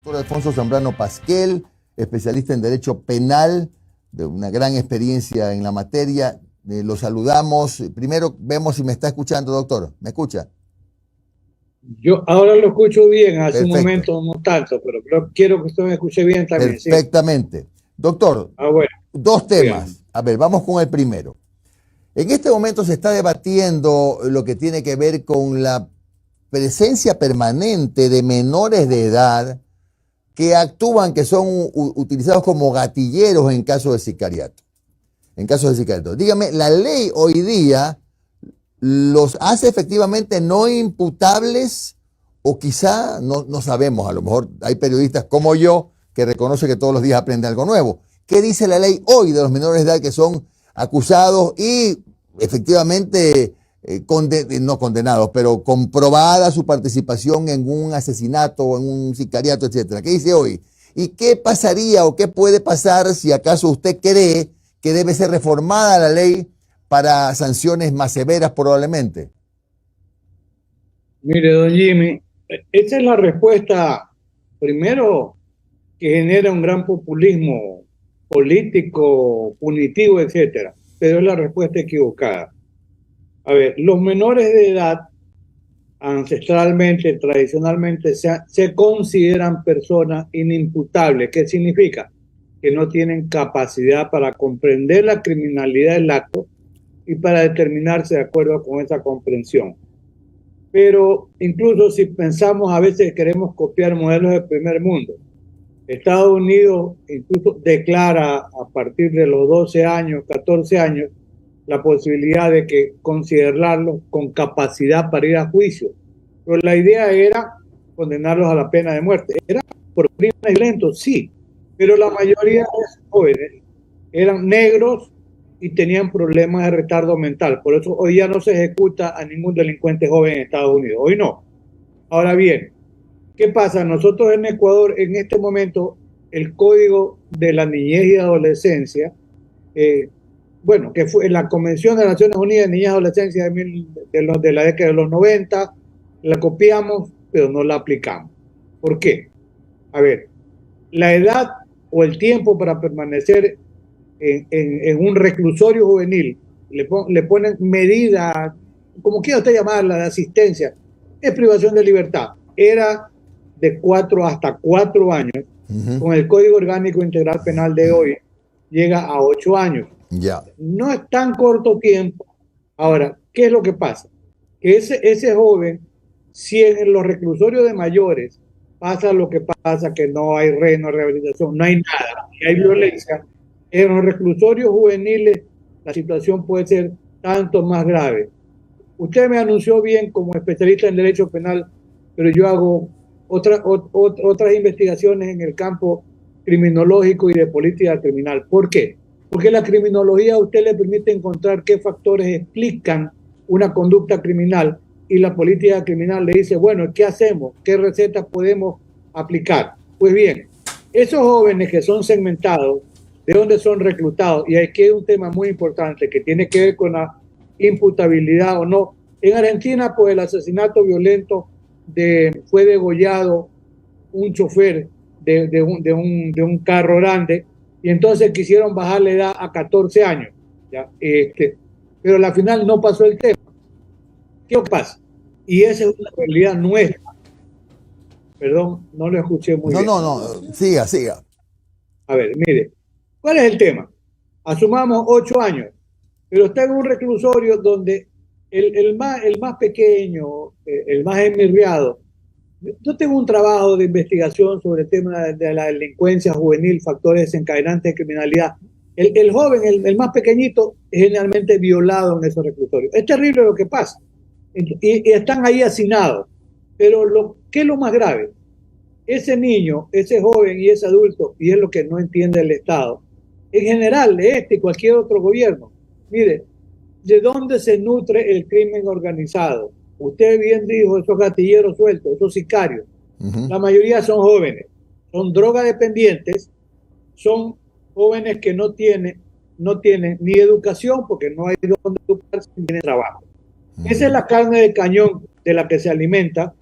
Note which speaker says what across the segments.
Speaker 1: Doctor Alfonso Zambrano Pasquel, especialista en Derecho Penal, de una gran experiencia en la materia. Lo saludamos. Primero vemos si me está escuchando, doctor. ¿Me escucha?
Speaker 2: Yo ahora lo escucho bien, hace
Speaker 1: Perfecto.
Speaker 2: un momento no tanto, pero quiero que usted me escuche bien también.
Speaker 1: Perfectamente. Sí. Doctor,
Speaker 2: bueno,
Speaker 1: dos temas.
Speaker 2: bien.
Speaker 1: A ver, vamos con el primero. En este momento se está debatiendo lo que tiene que ver con la presencia permanente de menores de edad que actúan, que son utilizados como gatilleros en caso de sicariato. En caso de sicariato. Dígame, la ley hoy día los hace efectivamente no imputables, o quizá no sabemos, a lo mejor hay periodistas como yo que reconocen que todos los días aprende algo nuevo. ¿Qué dice la ley hoy de los menores de edad que son acusados y efectivamente no condenados, pero comprobada su participación en un asesinato o en un sicariato, etcétera? ¿Qué dice hoy? ¿Y qué pasaría o qué puede pasar si acaso usted cree que debe ser reformada la ley para sanciones más severas probablemente?
Speaker 2: Mire, don Jimmy, esa es la respuesta, primero, que genera un gran populismo político, punitivo, etcétera, pero es la respuesta equivocada. A ver, los menores de edad, ancestralmente, tradicionalmente, se consideran personas inimputables. ¿Qué significa? Que no tienen capacidad para comprender la criminalidad del acto y para determinarse de acuerdo con esa comprensión. Pero incluso si pensamos, a veces queremos copiar modelos del primer mundo. Estados Unidos incluso declara a partir de los 12 años, 14 años, la posibilidad de que considerarlos con capacidad para ir a juicio. Pero la idea era condenarlos a la pena de muerte. Era por crímenes violentos, sí, pero la mayoría de los jóvenes eran negros y tenían problemas de retardo mental. Por eso hoy ya no se ejecuta a ningún delincuente joven en Estados Unidos. Hoy no. Ahora bien, ¿qué pasa? Nosotros en Ecuador, en este momento, el Código de la Niñez y Adolescencia, que fue en la Convención de Naciones Unidas de Niñez y Adolescencia de la década de los 90, la copiamos, pero no la aplicamos. ¿Por qué? A ver, la edad o el tiempo para permanecer en un reclusorio juvenil, le ponen medida, como quiera usted llamarla, de asistencia, es privación de libertad. Era de 4 hasta 4 años. Con el Código Orgánico Integral Penal de hoy, llega a 8 años. No es tan corto tiempo. Ahora, ¿qué es lo que pasa? Que ese joven, si en los reclusorios de mayores pasa lo que pasa, que no hay rehabilitación, no hay nada, y hay violencia, en los reclusorios juveniles la situación puede ser tanto más grave. Usted me anunció bien como especialista en derecho penal, pero yo hago otras investigaciones en el campo criminológico y de política criminal. ¿Por qué? Porque la criminología a usted le permite encontrar qué factores explican una conducta criminal, y la política criminal le dice, bueno, ¿qué hacemos? ¿Qué recetas podemos aplicar? Pues bien, esos jóvenes que son segmentados, ¿de dónde son reclutados? Y aquí hay un tema muy importante que tiene que ver con la imputabilidad o no. En Argentina, pues el asesinato violento fue degollado un chofer de un carro grande, y entonces quisieron bajar la edad a 14 años. ¿Ya? Pero al final no pasó el tema. ¿Qué pasa? Y esa es una realidad nuestra. Perdón, no lo escuché muy bien.
Speaker 1: No, siga.
Speaker 2: A ver, mire, ¿cuál es el tema? Asumamos 8 años, pero está en un reclusorio donde el más pequeño, el más enmirriado. Yo tengo un trabajo de investigación sobre el tema de la delincuencia juvenil, factores desencadenantes de criminalidad. El joven, el más pequeñito, es generalmente violado en esos reclusorios. Es terrible lo que pasa. Y están ahí hacinados. Pero ¿qué es lo más grave? Ese niño, ese joven y ese adulto, y es lo que no entiende el Estado, en general, y cualquier otro gobierno, mire, ¿de dónde se nutre el crimen organizado? Usted bien dijo, esos gatilleros sueltos, esos sicarios, la mayoría son jóvenes, son drogadependientes, son jóvenes que no tienen ni educación, porque no hay donde educarse, ni tienen trabajo. Esa es la carne de cañón de la que se alimenta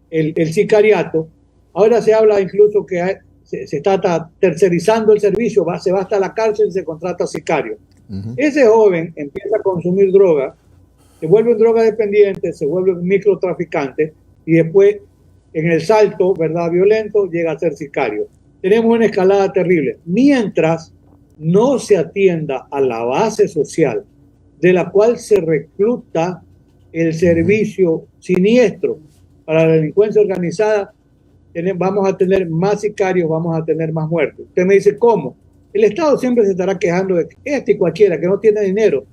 Speaker 2: el sicariato, Ahora se habla incluso que se está tercerizando el servicio, se va hasta la cárcel y se contrata sicario. Ese joven empieza a consumir droga, se vuelve un drogadependiente, se vuelve un microtraficante y después en el salto, ¿verdad?, violento, llega a ser sicario. Tenemos una escalada terrible. Mientras no se atienda a la base social de la cual se recluta el servicio siniestro para la delincuencia organizada, vamos a tener más sicarios, vamos a tener más muertos. Usted me dice, ¿cómo? El Estado siempre se estará quejando de este y cualquiera que no tiene dinero,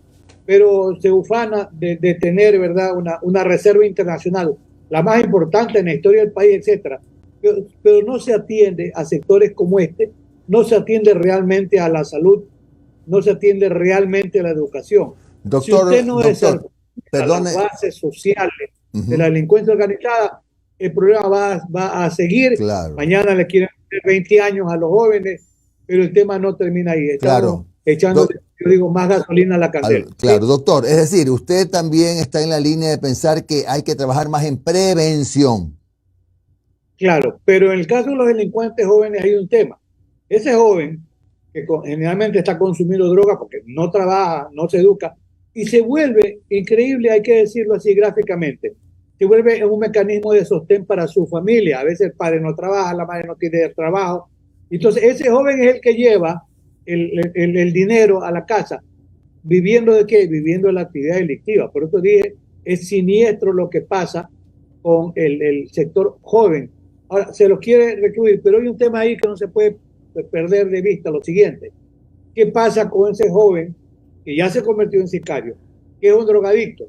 Speaker 2: pero se ufana de tener, ¿verdad?, una reserva internacional, la más importante en la historia del país, etcétera. Pero no se atiende a sectores como este, no se atiende realmente a la salud, no se atiende realmente a la educación.
Speaker 1: Doctor,
Speaker 2: si usted no
Speaker 1: doctor, perdone.
Speaker 2: Las bases sociales de la delincuencia organizada, el problema va a seguir.
Speaker 1: Claro.
Speaker 2: Mañana le quieren poner 20 años a los jóvenes, pero el tema no termina ahí. Estamos echando, yo digo, más gasolina a la candela.
Speaker 1: Claro, doctor. Es decir, usted también está en la línea de pensar que hay que trabajar más en prevención.
Speaker 2: Claro, pero en el caso de los delincuentes jóvenes hay un tema. Ese joven que generalmente está consumiendo droga porque no trabaja, no se educa, y se vuelve increíble, hay que decirlo así gráficamente, se vuelve un mecanismo de sostén para su familia. A veces el padre no trabaja, la madre no tiene trabajo. Entonces ese joven es el que lleva el dinero a la casa. ¿Viviendo de qué? Viviendo de la actividad delictiva. Por eso dije, es siniestro lo que pasa con el sector joven. Ahora, se lo quiere recluir, pero hay un tema ahí que no se puede perder de vista, lo siguiente. ¿Qué pasa con ese joven que ya se convirtió en sicario, que es un drogadicto?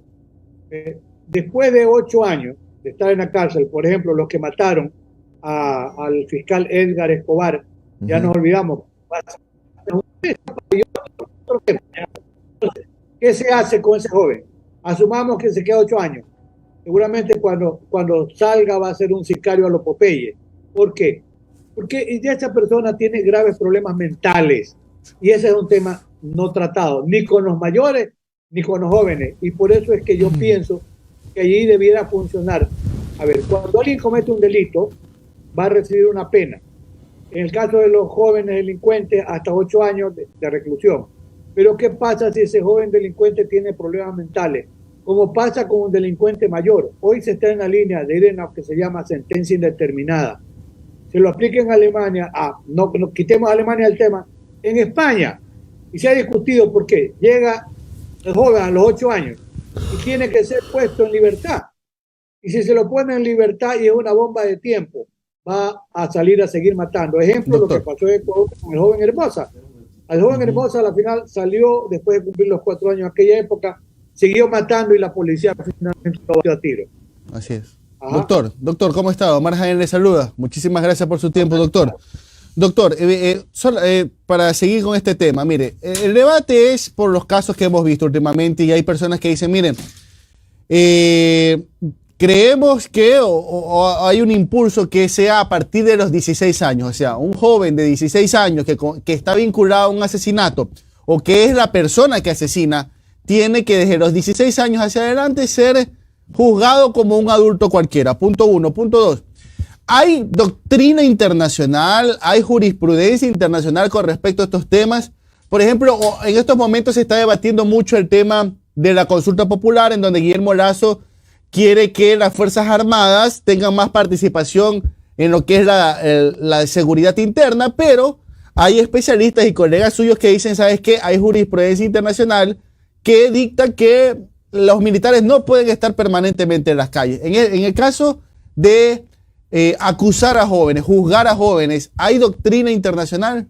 Speaker 2: Después de 8 años de estar en la cárcel, por ejemplo, los que mataron al fiscal Edgar Escobar, ya nos olvidamos. ¿Qué se hace con ese joven? Asumamos que se queda 8 años. Seguramente cuando salga va a ser un sicario a lo Popeye. ¿Por qué? Porque ya esa persona tiene graves problemas mentales y ese es un tema no tratado, ni con los mayores ni con los jóvenes. Y por eso es que yo pienso que allí debiera funcionar. A ver, cuando alguien comete un delito, va a recibir una pena. En el caso de los jóvenes delincuentes, hasta 8 años de reclusión. Pero ¿qué pasa si ese joven delincuente tiene problemas mentales? Como pasa con un delincuente mayor. Hoy se está en la línea de ir en lo que se llama sentencia indeterminada. Se lo aplica en Alemania, no quitemos a Alemania del tema, en España. Y se ha discutido por qué. Llega el joven a los 8 años y tiene que ser puesto en libertad. Y si se lo pone en libertad y es una bomba de tiempo, va a salir a seguir matando. Ejemplo, lo que pasó con el joven Hermosa. Al joven Hermosa a la final salió, después de cumplir los 4 años, en aquella época, siguió matando y la policía finalmente lo dio a tiro.
Speaker 3: Así es. Doctor, ¿cómo está? Omar Jaén le saluda. Muchísimas gracias por su tiempo, doctor. Doctor, para seguir con este tema, mire, el debate es por los casos que hemos visto últimamente y hay personas que dicen, miren, creemos que hay un impulso que sea a partir de los 16 años, o sea, un joven de 16 años que está vinculado a un asesinato o que es la persona que asesina, tiene que desde los 16 años hacia adelante ser juzgado como un adulto cualquiera. Punto 1. Punto 2. Hay doctrina internacional, hay jurisprudencia internacional con respecto a estos temas. Por ejemplo, en estos momentos se está debatiendo mucho el tema de la consulta popular, en donde Guillermo Lasso quiere que las Fuerzas Armadas tengan más participación en lo que es la seguridad interna, pero hay especialistas y colegas suyos que dicen, ¿sabes qué? Hay jurisprudencia internacional que dicta que los militares no pueden estar permanentemente en las calles. En el caso de acusar a jóvenes, juzgar a jóvenes, ¿hay doctrina internacional?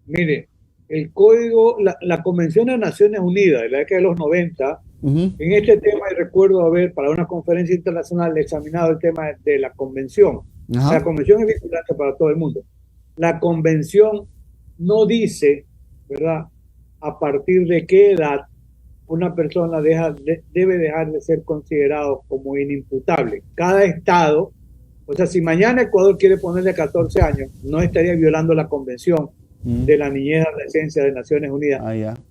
Speaker 2: Mire, el código, la Convención de Naciones Unidas de la década de los 90, en este tema, y recuerdo haber para una conferencia internacional examinado el tema de la convención. La convención es vinculante para todo el mundo. La convención no dice, ¿verdad?, a partir de qué edad una persona debe dejar de ser considerado como inimputable. Cada estado, o sea, si mañana Ecuador quiere ponerle 14 años, no estaría violando la convención de la niñez y adolescencia de Naciones Unidas,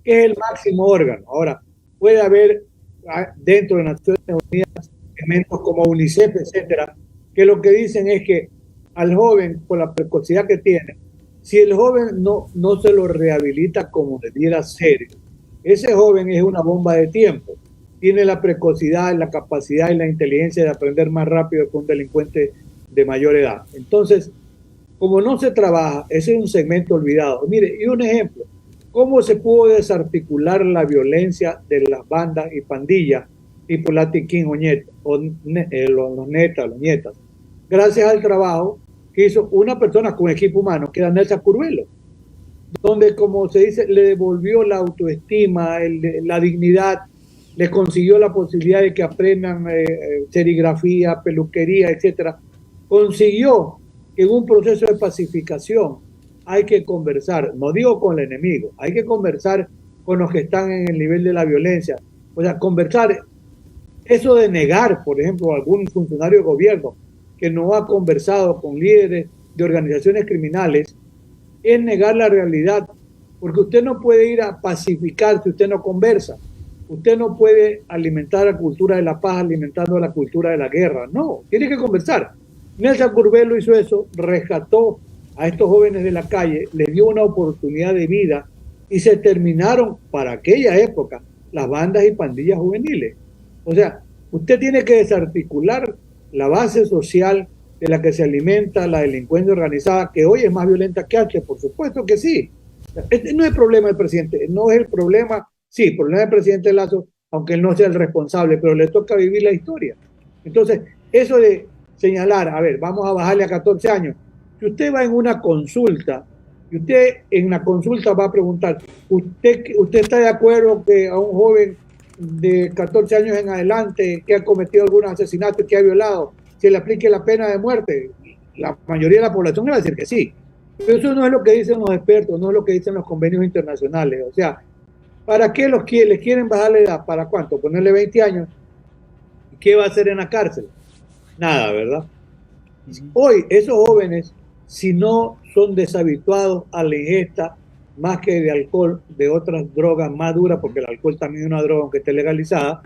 Speaker 2: que es el máximo órgano. Ahora, puede haber dentro de Naciones Unidas elementos como UNICEF, etcétera, que lo que dicen es que al joven, por la precocidad que tiene, si el joven no se lo rehabilita como debiera ser, ese joven es una bomba de tiempo. Tiene la precocidad, la capacidad y la inteligencia de aprender más rápido que un delincuente de mayor edad. Entonces, como no se trabaja, ese es un segmento olvidado. Mire, y un ejemplo, ¿cómo se pudo desarticular la violencia de las bandas y pandillas tipo Latin King o los netas, los nietas? Gracias al trabajo que hizo una persona con equipo humano, que era Nelson Curvelo, donde, como se dice, le devolvió la autoestima, la dignidad, les consiguió la posibilidad de que aprendan serigrafía, peluquería, etcétera. Consiguió que en un proceso de pacificación hay que conversar, no digo con el enemigo, hay que conversar con los que están en el nivel de la violencia. O sea, conversar, eso de negar, por ejemplo, a algún funcionario de gobierno que no ha conversado con líderes de organizaciones criminales, es negar la realidad, porque usted no puede ir a pacificar si usted no conversa. Usted no puede alimentar la cultura de la paz alimentando la cultura de la guerra. No, tiene que conversar. Nelson Curvelo hizo eso, rescató a estos jóvenes de la calle, les dio una oportunidad de vida y se terminaron, para aquella época, las bandas y pandillas juveniles. O sea, usted tiene que desarticular la base social de la que se alimenta la delincuencia organizada, que hoy es más violenta que antes, por supuesto que sí. Este no es el problema del presidente, no es el problema, sí, el problema del presidente Lazo, aunque él no sea el responsable, pero le toca vivir la historia. Entonces, eso de señalar, a ver, vamos a bajarle a 14 años. Si usted va en una consulta, y usted en la consulta va a preguntar, ¿usted está de acuerdo que a un joven de 14 años en adelante que ha cometido algún asesinato, que ha violado, se le aplique la pena de muerte? La mayoría de la población le va a decir que sí. Pero eso no es lo que dicen los expertos, no es lo que dicen los convenios internacionales. O sea, ¿para qué les quieren bajar la edad? ¿Para cuánto? Ponerle 20 años. ¿Qué va a hacer en la cárcel? Nada, ¿verdad? Hoy, esos jóvenes, si no son deshabituados a la ingesta más que de alcohol, de otras drogas más duras, porque el alcohol también es una droga aunque esté legalizada,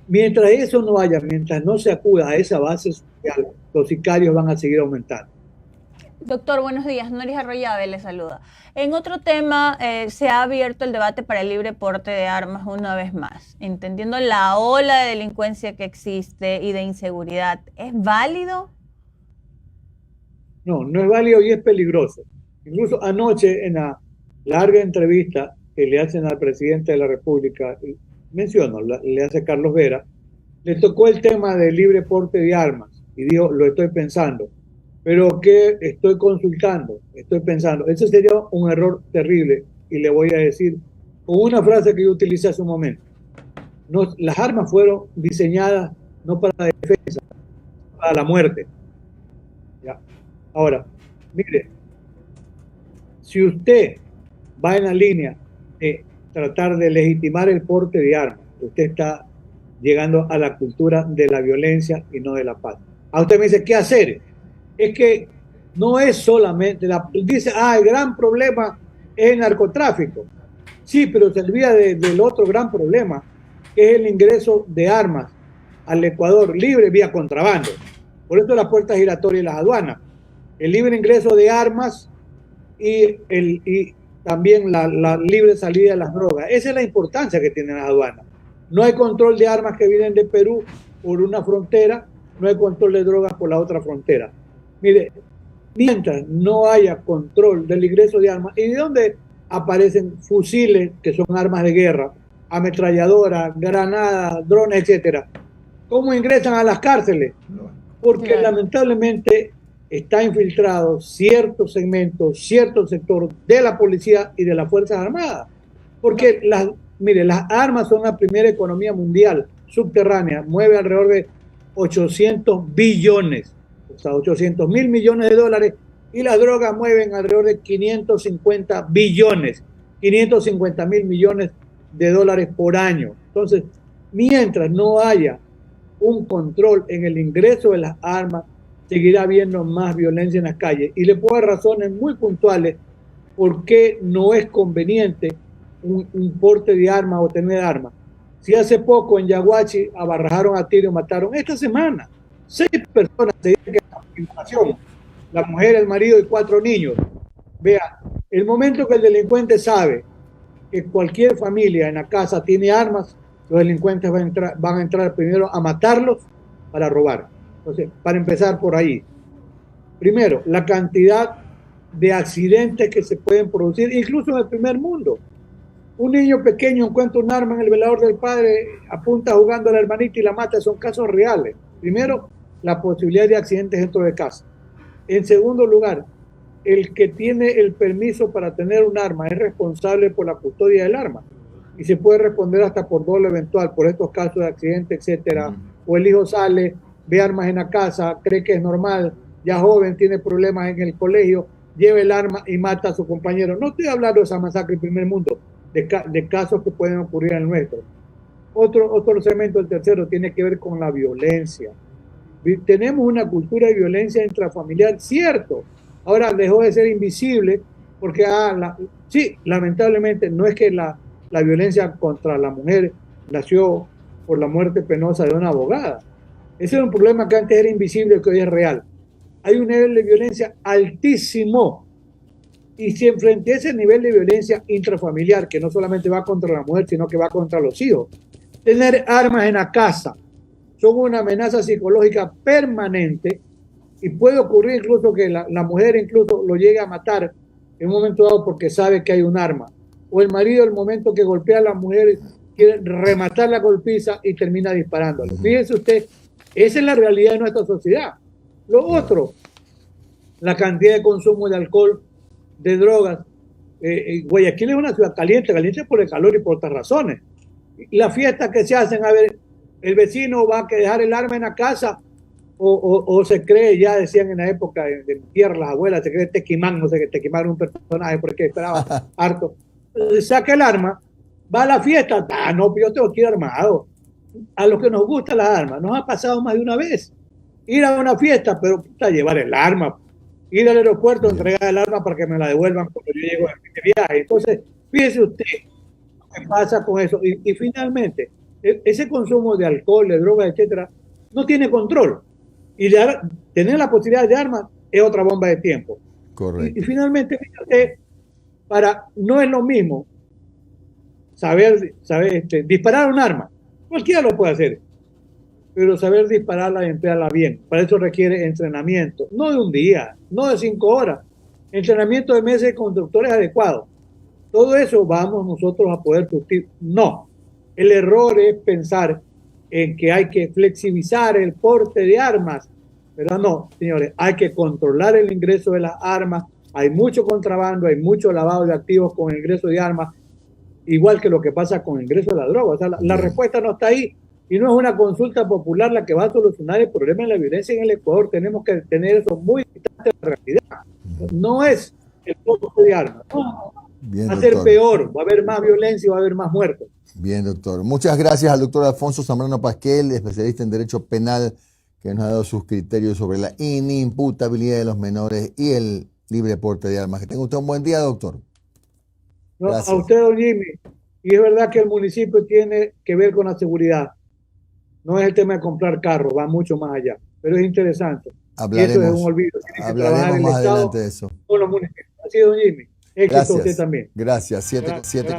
Speaker 2: mientras eso no haya, mientras no se acuda a esa base social, los sicarios van a seguir aumentando.
Speaker 4: Doctor, buenos días. Noris Arroyave le saluda. En otro tema, se ha abierto el debate para el libre porte de armas una vez más, entendiendo la ola de delincuencia que existe y de inseguridad. ¿Es válido?
Speaker 2: No, no es válido y es peligroso. Incluso anoche, en la larga entrevista que le hacen al presidente de la República, le hace Carlos Vera, le tocó el tema del libre porte de armas y dijo, lo estoy pensando. Pero ¿qué estoy consultando? Estoy pensando. Ese sería un error terrible y le voy a decir con una frase que yo utilicé hace un momento. No, las armas fueron diseñadas no para la defensa, para la muerte. ¿Ya? Ahora, mire, si usted va en la línea de tratar de legitimar el porte de armas, usted está llegando a la cultura de la violencia y no de la paz. A usted me dice, ¿qué hacer? Es que no es solamente, dice, el gran problema es el narcotráfico. Sí, pero se olvida del otro gran problema, que es el ingreso de armas al Ecuador libre vía contrabando. Por eso las puertas giratorias y las aduanas. El libre ingreso de armas y también la libre salida de las drogas. Esa es la importancia que tienen las aduanas. No hay control de armas que vienen de Perú por una frontera, no hay control de drogas por la otra frontera. Mire, mientras no haya control del ingreso de armas, ¿y de dónde aparecen fusiles que son armas de guerra, ametralladoras, granadas, drones, etcétera? ¿Cómo ingresan a las cárceles? Porque lamentablemente está infiltrado ciertos segmentos, cierto sector de la policía y de las Fuerzas Armadas. Porque las armas son la primera economía mundial subterránea, mueve alrededor de 800 billones. O sea, 800.000 millones de dólares, y las drogas mueven alrededor de 550 billones, 550.000 millones de dólares por año. Entonces, mientras no haya un control en el ingreso de las armas, seguirá habiendo más violencia en las calles. Y le puedo dar razones muy puntuales por qué no es conveniente un porte de armas o tener armas. Si hace poco en Yaguachi abarrajaron a tiro y mataron, esta semana 6 personas se dedican a la violación, la mujer, el marido y 4 niños. Vea, el momento que el delincuente sabe que cualquier familia en la casa tiene armas, los delincuentes van a entrar primero a matarlos para robar. Entonces, para empezar por ahí. Primero, la cantidad de accidentes que se pueden producir, incluso en el primer mundo. Un niño pequeño encuentra un arma en el velador del padre, apunta jugando a la hermanita y la mata. Son casos reales. Primero, la posibilidad de accidentes dentro de casa. En segundo lugar, el que tiene el permiso para tener un arma es responsable por la custodia del arma y se puede responder hasta por dolo eventual por estos casos de accidente, etcétera. O el hijo sale, ve armas en la casa, cree que es normal, ya joven, tiene problemas en el colegio, lleva el arma y mata a su compañero. No estoy hablando de esa masacre en primer mundo, de casos que pueden ocurrir en el nuestro. Otro segmento, el tercero, tiene que ver con la violencia. Tenemos una cultura de violencia intrafamiliar, cierto. Ahora dejó de ser invisible porque, sí, lamentablemente no es que la violencia contra la mujer nació por la muerte penosa de una abogada. Ese era un problema que antes era invisible y que hoy es real. Hay un nivel de violencia altísimo. Y si frente a ese nivel de violencia intrafamiliar, que no solamente va contra la mujer, sino que va contra los hijos, tener armas en la casa son una amenaza psicológica permanente y puede ocurrir incluso que la mujer incluso lo llegue a matar en un momento dado porque sabe que hay un arma. O el marido, el momento que golpea a la mujer, quiere rematar la golpiza y termina disparándole. Fíjese usted, esa es la realidad de nuestra sociedad. Lo otro, la cantidad de consumo de alcohol, de drogas. Guayaquil es una ciudad caliente por el calor y por otras razones. Las fiestas que se hacen, a ver, el vecino va a dejar el arma en la casa o se cree, ya decían en la época de mi tierra, las abuelas, se cree Tequimán, no sé qué, Tequimán era un personaje porque esperaba harto. Saca el arma, va a la fiesta, no, yo tengo que ir armado. A los que nos gustan las armas, nos ha pasado más de una vez. Ir a una fiesta, pero llevar el arma. Ir al aeropuerto, entregar el arma para que me la devuelvan cuando yo llego de viaje. Entonces, fíjese usted qué pasa con eso. Y finalmente, ese consumo de alcohol, de drogas, etcétera, no tiene control. Y tener la posibilidad de armas es otra bomba de tiempo.
Speaker 1: Correcto.
Speaker 2: Y finalmente, fíjate, no es lo mismo saber disparar un arma. Cualquiera lo puede hacer. Pero saber dispararla y emplearla bien. Para eso requiere entrenamiento. No de un día, no de 5 horas. Entrenamiento de meses con conductores adecuados. Todo eso vamos nosotros a poder surtir. No. El error es pensar en que hay que flexibilizar el porte de armas. Pero no, señores, hay que controlar el ingreso de las armas. Hay mucho contrabando, hay mucho lavado de activos con el ingreso de armas, igual que lo que pasa con el ingreso de la droga. O sea, la respuesta no está ahí. Y no es una consulta popular la que va a solucionar el problema de la violencia en el Ecuador. Tenemos que tener eso muy distante de la realidad. No es el porte de armas. No.
Speaker 1: Bien,
Speaker 2: va a ser
Speaker 1: doctor.
Speaker 2: peor, va a haber más violencia y va a haber más muertos.
Speaker 1: Bien, doctor. Muchas gracias al doctor Alfonso Zambrano Pasquel, especialista en Derecho Penal, que nos ha dado sus criterios sobre la inimputabilidad de los menores y el libre porte de armas. Que tenga usted un buen día, doctor.
Speaker 2: No, a usted, don Jimmy. Y es verdad que el municipio tiene que ver con la seguridad. No es el tema de comprar carros, va mucho más allá. Pero es interesante.
Speaker 1: Hablaremos,
Speaker 2: y eso es un olvido.
Speaker 1: hablaremos más adelante de eso.
Speaker 2: Con los municipios. Así es, don Jimmy. Éxito
Speaker 1: Gracias.
Speaker 2: a usted también.
Speaker 1: Gracias. 7